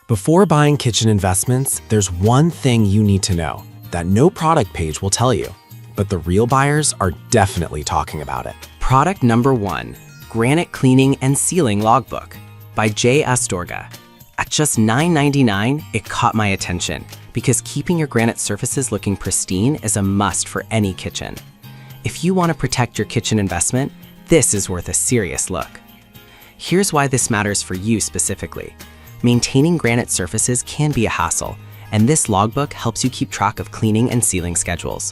Before buying kitchen investments, there's one thing you need to know that no product page will tell you, but the real buyers are definitely talking about it. Product number 1, Granite Cleaning and Sealing Logbook by J. Astorga. At just $9.99, it caught my attention because keeping your granite surfaces looking pristine is a must for any kitchen. If you want to protect your kitchen investment, this is worth a serious look. Here's why this matters for you specifically. Maintaining granite surfaces can be a hassle, and this logbook helps you keep track of cleaning and sealing schedules.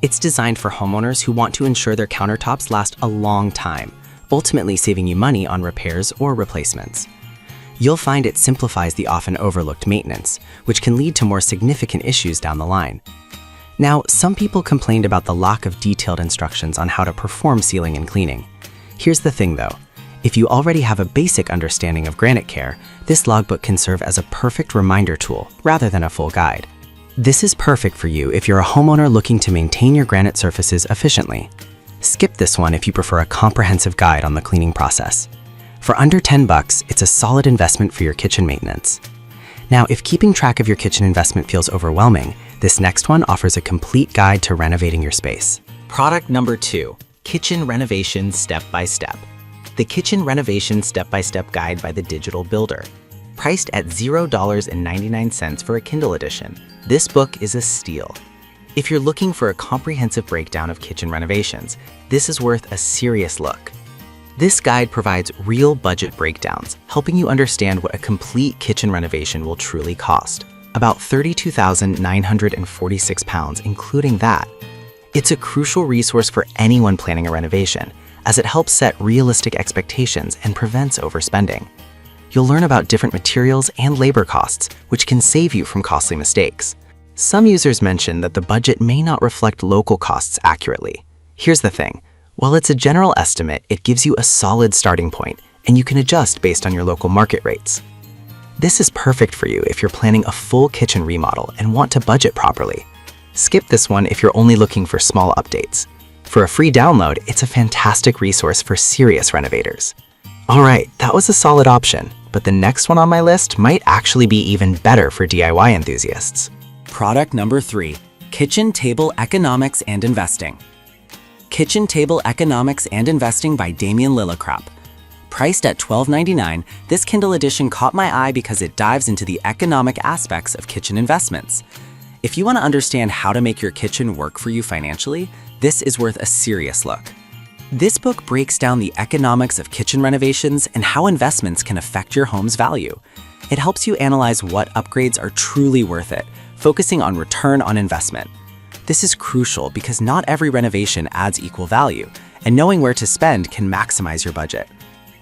It's designed for homeowners who want to ensure their countertops last a long time, ultimately saving you money on repairs or replacements. You'll find it simplifies the often overlooked maintenance, which can lead to more significant issues down the line. Now, some people complained about the lack of detailed instructions on how to perform sealing and cleaning. Here's the thing though. If you already have a basic understanding of granite care, this logbook can serve as a perfect reminder tool rather than a full guide. This is perfect for you if you're a homeowner looking to maintain your granite surfaces efficiently. Skip this one if you prefer a comprehensive guide on the cleaning process. For under $10, it's a solid investment for your kitchen maintenance. Now, if keeping track of your kitchen investment feels overwhelming, this next one offers a complete guide to renovating your space. Product number 2, Kitchen Renovation Step by Step. The Kitchen Renovation Step-by-Step Guide by the Digital Builder. Priced at $0.99 for a Kindle edition, this book is a steal. If you're looking for a comprehensive breakdown of kitchen renovations, this is worth a serious look. This guide provides real budget breakdowns, helping you understand what a complete kitchen renovation will truly cost. About £32,946, including that. It's a crucial resource for anyone planning a renovation, as it helps set realistic expectations and prevents overspending. You'll learn about different materials and labor costs, which can save you from costly mistakes. Some users mention that the budget may not reflect local costs accurately. Here's the thing. While it's a general estimate, it gives you a solid starting point, and you can adjust based on your local market rates. This is perfect for you if you're planning a full kitchen remodel and want to budget properly. Skip this one if you're only looking for small updates. For a free download, it's a fantastic resource for serious renovators. Alright, that was a solid option, but the next one on my list might actually be even better for DIY enthusiasts. Product number 3, Kitchen Table Economics and Investing. Kitchen Table Economics and Investing by Damian Lillicrop. Priced at $12.99, this Kindle edition caught my eye because it dives into the economic aspects of kitchen investments. If you want to understand how to make your kitchen work for you financially, this is worth a serious look. This book breaks down the economics of kitchen renovations and how investments can affect your home's value. It helps you analyze what upgrades are truly worth it, focusing on return on investment. This is crucial because not every renovation adds equal value, and knowing where to spend can maximize your budget.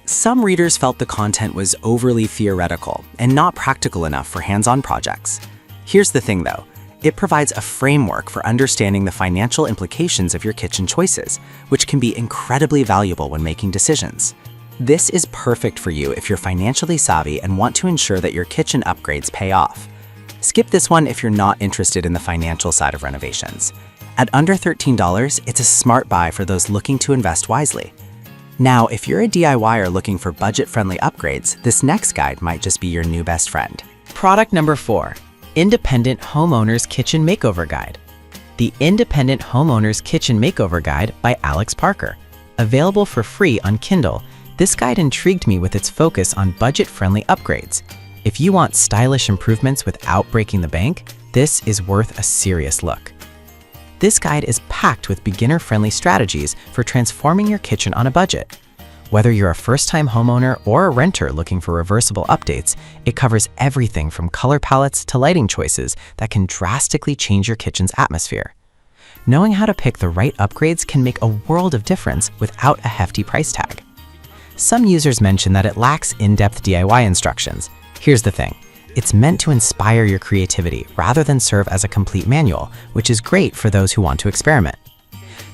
Some readers felt the content was overly theoretical and not practical enough for hands-on projects. Here's the thing though. It provides a framework for understanding the financial implications of your kitchen choices, which can be incredibly valuable when making decisions. This is perfect for you if you're financially savvy and want to ensure that your kitchen upgrades pay off. Skip this one if you're not interested in the financial side of renovations. At under $13, it's a smart buy for those looking to invest wisely. Now, if you're a DIYer looking for budget-friendly upgrades, this next guide might just be your new best friend. Product number 4, Independent Homeowners Kitchen Makeover Guide. The Independent Homeowners Kitchen Makeover Guide by Alex Parker. Available for free on Kindle, this guide intrigued me with its focus on budget-friendly upgrades. If you want stylish improvements without breaking the bank, this is worth a serious look. This guide is packed with beginner-friendly strategies for transforming your kitchen on a budget. Whether you're a first-time homeowner or a renter looking for reversible updates, it covers everything from color palettes to lighting choices that can drastically change your kitchen's atmosphere. Knowing how to pick the right upgrades can make a world of difference without a hefty price tag. Some users mention that it lacks in-depth DIY instructions. Here's the thing. It's meant to inspire your creativity rather than serve as a complete manual, which is great for those who want to experiment.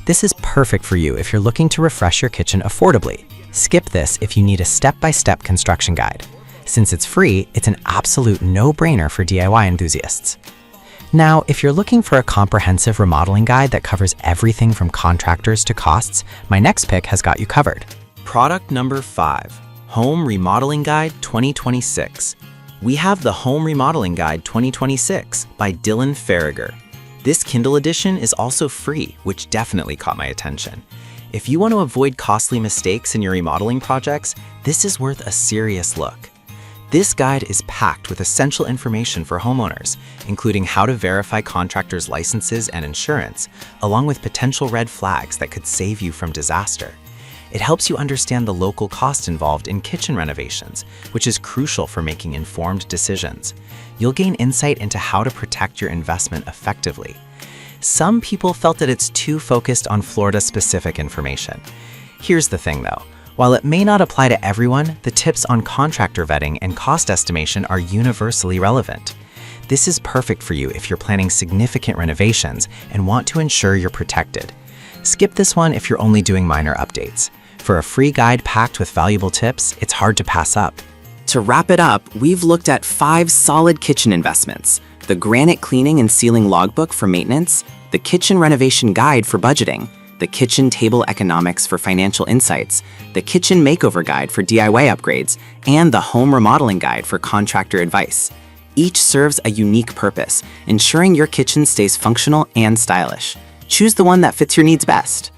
This is perfect for you if you're looking to refresh your kitchen affordably. Skip this if you need a step-by-step construction guide. Since it's free, it's an absolute no-brainer for DIY enthusiasts. Now, if you're looking for a comprehensive remodeling guide that covers everything from contractors to costs, my next pick has got you covered. Product number 5, Home Remodeling Guide 2026. We have the Home Remodeling Guide 2026 by Dylan Farragher. This Kindle edition is also free, which definitely caught my attention. If you want to avoid costly mistakes in your remodeling projects, this is worth a serious look. This guide is packed with essential information for homeowners, including how to verify contractors' licenses and insurance, along with potential red flags that could save you from disaster. It helps you understand the local cost involved in kitchen renovations, which is crucial for making informed decisions. You'll gain insight into how to protect your investment effectively. Some people felt that it's too focused on Florida-specific information. Here's the thing though. While it may not apply to everyone, the tips on contractor vetting and cost estimation are universally relevant. This is perfect for you if you're planning significant renovations and want to ensure you're protected. Skip this one if you're only doing minor updates. For a free guide packed with valuable tips, it's hard to pass up. To wrap it up, we've looked at 5 solid kitchen investments: the Granite Cleaning and Sealing Logbook for maintenance, the Kitchen Renovation Guide for budgeting, the Kitchen Table Economics for financial insights, the Kitchen Makeover Guide for DIY upgrades, and the Home Remodeling Guide for contractor advice. Each serves a unique purpose, ensuring your kitchen stays functional and stylish. Choose the one that fits your needs best.